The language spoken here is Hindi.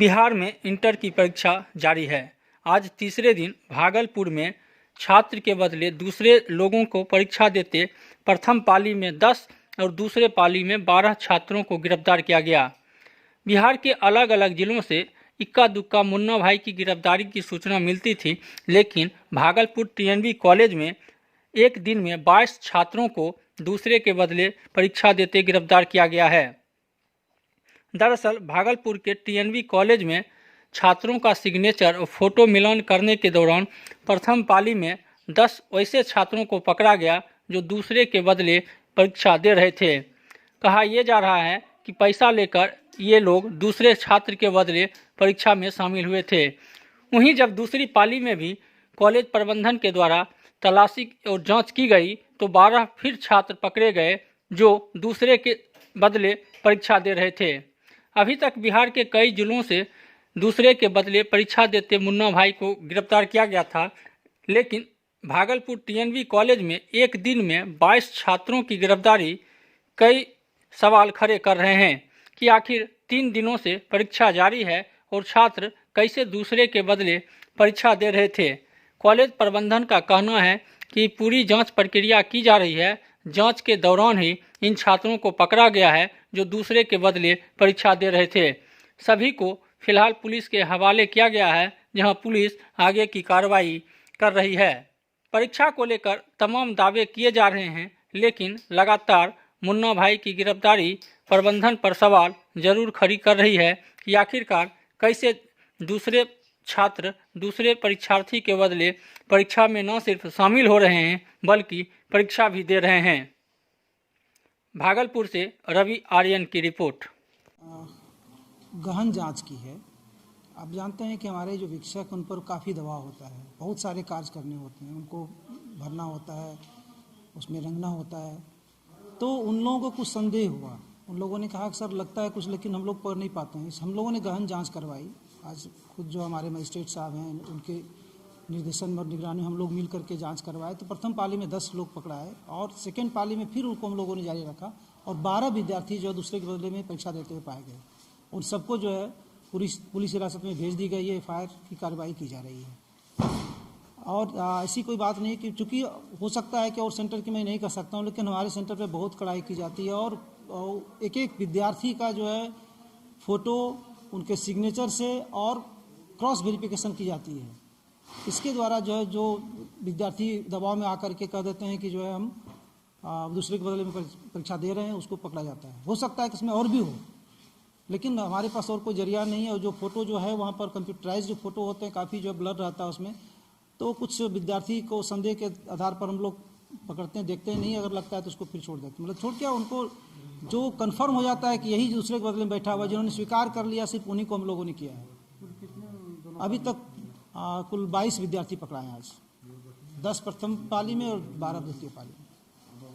बिहार में इंटर की परीक्षा जारी है। आज तीसरे दिन भागलपुर में छात्र के बदले दूसरे लोगों को परीक्षा देते प्रथम पाली में 10 और दूसरे पाली में 12 छात्रों को गिरफ्तार किया गया। बिहार के अलग अलग जिलों से इक्का दुक्का मुन्ना भाई की गिरफ्तारी की सूचना मिलती थी, लेकिन भागलपुर टीएनवी कॉलेज में एक दिन में 22 छात्रों को दूसरे के बदले परीक्षा देते गिरफ्तार किया गया है। दरअसल भागलपुर के टीएनवी कॉलेज में छात्रों का सिग्नेचर और फोटो मिलान करने के दौरान प्रथम पाली में 10 ऐसे छात्रों को पकड़ा गया जो दूसरे के बदले परीक्षा दे रहे थे। कहा यह जा रहा है कि पैसा लेकर ये लोग दूसरे छात्र के बदले परीक्षा में शामिल हुए थे। वहीं जब दूसरी पाली में भी कॉलेज प्रबंधन के द्वारा तलाशी और जांच की गई तो 12 फिर छात्र पकड़े गए जो दूसरे के बदले परीक्षा दे रहे थे। अभी तक बिहार के कई जिलों से दूसरे के बदले परीक्षा देते मुन्ना भाई को गिरफ्तार किया गया था, लेकिन भागलपुर टीएनवी कॉलेज में एक दिन में 22 छात्रों की गिरफ्तारी कई सवाल खड़े कर रहे हैं कि आखिर 3 दिनों से परीक्षा जारी है और छात्र कैसे दूसरे के बदले परीक्षा दे रहे थे। कॉलेज प्रबंधन का कहना है कि पूरी जांच प्रक्रिया की जा रही है। जांच के दौरान ही इन छात्रों को पकड़ा गया है जो दूसरे के बदले परीक्षा दे रहे थे। सभी को फिलहाल पुलिस के हवाले किया गया है, जहां पुलिस आगे की कार्रवाई कर रही है। परीक्षा को लेकर तमाम दावे किए जा रहे हैं, लेकिन लगातार मुन्ना भाई की गिरफ्तारी प्रबंधन पर सवाल जरूर खड़ी कर रही है कि आखिरकार कैसे दूसरे छात्र दूसरे परीक्षार्थी के बदले परीक्षा में न सिर्फ शामिल हो रहे हैं बल्कि परीक्षा भी दे रहे हैं। भागलपुर से रवि आर्यन की रिपोर्ट। गहन जांच की है। आप जानते हैं कि हमारे जो शिक्षक उन पर काफ़ी दबाव होता है, बहुत सारे कार्य करने होते हैं, उनको भरना होता है, उसमें रंगना होता है। तो उन लोगों को कुछ संदेह हुआ, उन लोगों ने कहा कि सर लगता है कुछ, लेकिन हम लोग पढ़ नहीं पाते हैं। हम लोगों ने गहन जांच करवाई। आज खुद जो हमारे मजिस्ट्रेट साहब हैं उनके निर्देशन और निगरानी हम लोग मिल करके जांच करवाए तो प्रथम पाली में 10 लोग पकड़ाए और सेकेंड पाली में फिर उनको हम लोगों ने जारी रखा और 12 विद्यार्थी जो दूसरे के बदले में परीक्षा देते हुए पाए गए। उन सबको जो है पुलिस हिरासत में भेज दी गई है। एफआईआर की कार्रवाई की जा रही है और ऐसी कोई बात नहीं कि चूँकि हो सकता है कि और सेंटर की मैं नहीं कर सकता हूँ, लेकिन हमारे सेंटर पे बहुत कड़ाई की जाती है और एक एक विद्यार्थी का जो है फ़ोटो उनके सिग्नेचर से और क्रॉस वेरिफिकेशन की जाती है। इसके द्वारा जो है जो विद्यार्थी दबाव में आकर के कह देते हैं कि जो है हम दूसरे के बदले में परीक्षा दे रहे हैं, उसको पकड़ा जाता है। हो सकता है कि इसमें और भी हो, लेकिन हमारे पास और कोई जरिया नहीं है। और जो फ़ोटो जो है वहाँ पर कंप्यूटराइज जो फ़ोटो होते हैं, काफ़ी जो ब्लर रहता है उसमें, तो कुछ विद्यार्थी को संदेह के आधार पर हम लोग पकड़ते हैं, देखते हैं, नहीं अगर लगता है तो उसको फिर छोड़ देते हैं। मतलब छोड़ क्या, उनको जो कंफर्म हो जाता है कि यही दूसरे के बदले में बैठा हुआ, जिन्होंने स्वीकार कर लिया, सिर्फ उन्हीं को हम लोगों ने किया है। अभी तक कुल 22 विद्यार्थी पकड़ाए हैं आज, 10 प्रथम पाली में और 12 द्वितीय पाली में।